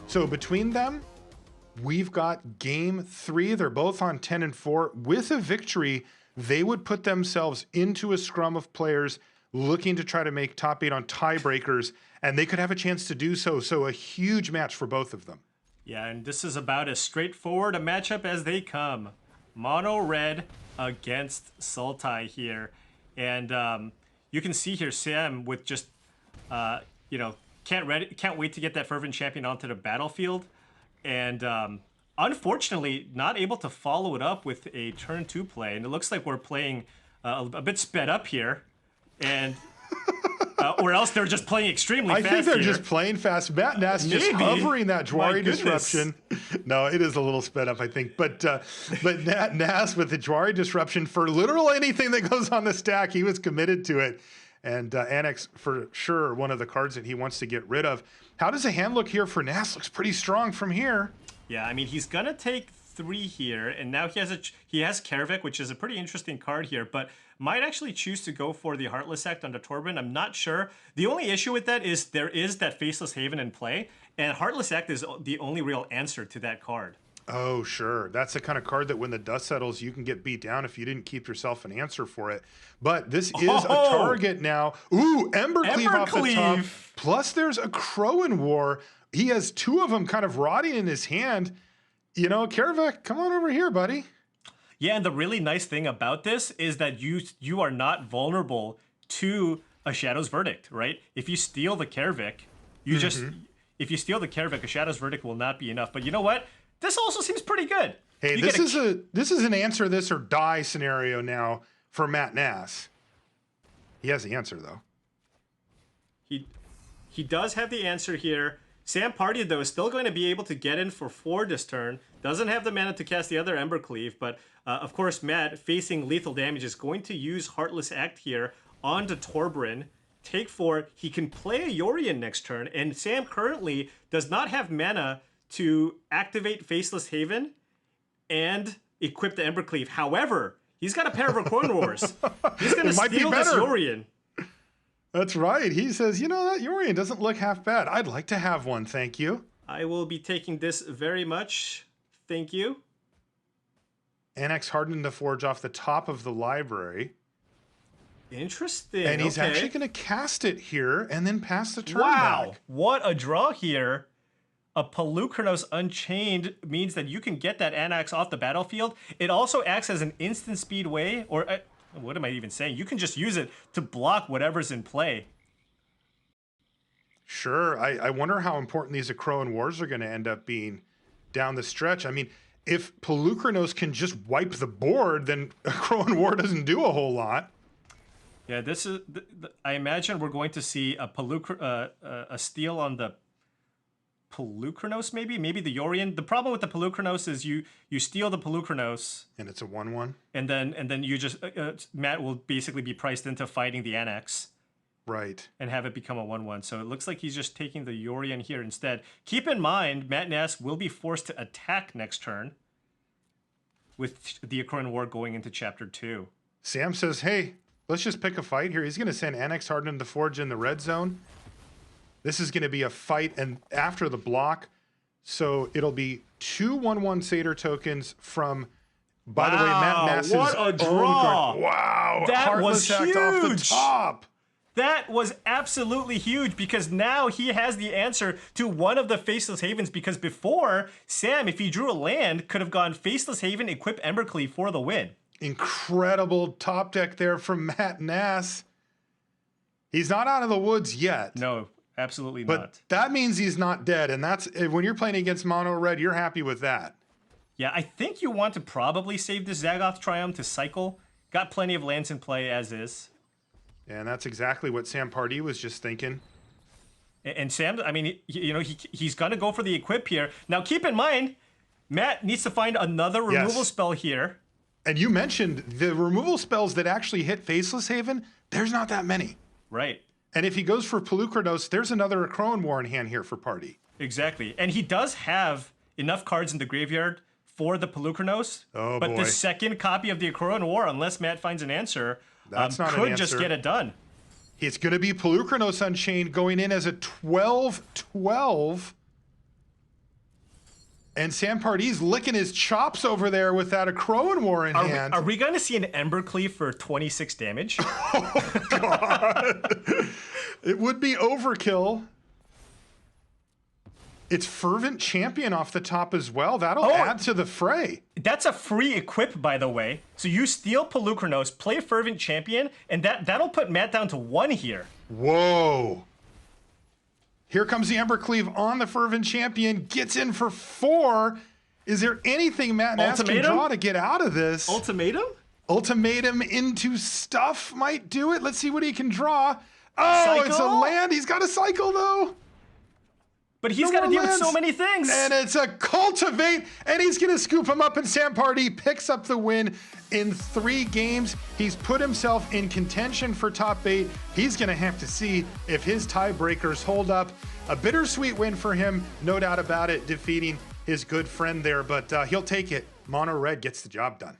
So between them, we've got game 3. They're both on 10 and 4. With a victory, they would put themselves into a scrum of players looking to try to make top 8 on tiebreakers, and they could have a chance to do so. So a huge match for both of them. Yeah, and this is about as straightforward a matchup as they come. Mono red against Sultai here. And you can see here Sam with just, can't wait to get that Fervent Champion onto the battlefield. And unfortunately, not able to follow it up with a turn 2 play. And it looks like we're playing a bit sped up here. And or else they're just playing extremely fast. I think they're here. just playing fast. Matt Nass just hovering that Jwari disruption. No, it is a little sped up, I think. But Nass with the Jwari disruption for literally anything that goes on the stack, he was committed to it. And Annex, for sure, one of the cards that he wants to get rid of. How does the hand look here for Nass? Looks pretty strong from here. Yeah, I mean, he's going to take 3 here, and now he has Karavik, which is a pretty interesting card here, but might actually choose to go for the Heartless Act on the Torben. I'm not sure. The only issue with that is there is that Faceless Haven in play, and Heartless Act is the only real answer to that card. Oh, sure. That's the kind of card that when the dust settles, you can get beat down if you didn't keep yourself an answer for it. But this is a target now. Ooh, Embercleave off the top. Plus there's a Crowan War. He has 2 of them kind of rotting in his hand. You know, Karavik, come on over here, buddy. Yeah, and the really nice thing about this is that you are not vulnerable to a Shadow's Verdict, right? If you steal the Karavik, if you steal the Karavik, a Shadow's Verdict will not be enough. But you know what? This also seems pretty good. Hey, this is an answer this or die scenario now for Matt Nass. He has the answer though. He does have the answer here. Sam Pardee, though, is still going to be able to get in for 4 this turn. Doesn't have the mana to cast the other Embercleave, but of course, Matt, facing lethal damage, is going to use Heartless Act here onto Torbrin. Take 4. He can play a Yorion next turn, and Sam currently does not have mana to activate Faceless Haven and equip the Embercleave. However, he's got a pair of Recording Wars. He's going to steal this Yorion. That's right. He says, you know, that Yorion doesn't look half bad. I'd like to have one, thank you. I will be taking this very much. Thank you. Annex hardened the Forge off the top of the library. Interesting. And he's actually going to cast it here and then pass the turn back. What a draw here. A Polukranos Unchained means that you can get that Annex off the battlefield. It also acts as an instant speed way, or what am I even saying? You can just use it to block whatever's in play. Sure. I wonder how important these Akroan Wars are going to end up being down the stretch. I mean, if Polukranos can just wipe the board, then Akroan War doesn't do a whole lot. Yeah, this is. I imagine we're going to see a steal on the Polukranos, maybe the Yorion. The problem with the Polukranos is you steal the Polukranos, and it's a 1/1, and then you just Matt will basically be priced into fighting the Annex, right, and have it become a 1/1. So it looks like he's just taking the Yorion here instead. Keep in mind, Matt Nass will be forced to attack next turn with the Akroan War going into Chapter 2. Sam says, "Hey, let's just pick a fight here." He's going to send Annex Hardened the Forge in the red zone. This is going to be a fight, and after the block, so it'll be 2 1/1 Satyr tokens from, by the way, Matt Nass's what a draw! Wow, that was huge! Off the top. That was absolutely huge, because now he has the answer to one of the Faceless Havens, because before, Sam, if he drew a land, could have gone Faceless Haven, equip Embercleave for the win. Incredible top deck there from Matt Nass. He's not out of the woods yet. No. Absolutely but not. That means he's not dead, and that's when you're playing against mono red, you're happy with that. Yeah, I think you want to probably save the Zagoth Triumph to cycle. Got plenty of lands in play as is. And that's exactly what Sam Pardee was just thinking. And Sam, I mean, he's going to go for the equip here. Now, keep in mind, Matt needs to find another removal spell here. And you mentioned the removal spells that actually hit Faceless Haven. There's not that many. Right. And if he goes for Polukranos, there's another Akroan War in hand here for Pardee. Exactly. And he does have enough cards in the graveyard for the Polukranos. Oh, but the second copy of the Akroan War, unless Matt finds an answer, could just get it done. It's going to be Polukranos Unchained going in as a 12/12. And Sam Pardee's licking his chops over there with that Crowan War in hand. Are we going to see an Ember Cleave for 26 damage? Oh, God. It would be overkill. It's Fervent Champion off the top as well. That'll add to the fray. That's a free equip, by the way. So you steal Pelucranos, play Fervent Champion, and that'll put Matt down to 1 here. Whoa. Here comes the Ember Cleave on the Fervent Champion. Gets in for 4. Is there anything Matt Nass can draw to get out of this? Ultimatum? Ultimatum into stuff might do it. Let's see what he can draw. Oh, Cycle? It's a land. He's got a cycle, though. But he's got to deal with so many things. And it's a Cultivate, and he's going to scoop him up, and Sam Pardee picks up the win in 3 games. He's put himself in contention for top 8. He's going to have to see if his tiebreakers hold up. A bittersweet win for him, no doubt about it, defeating his good friend there, but he'll take it. Mono Red gets the job done.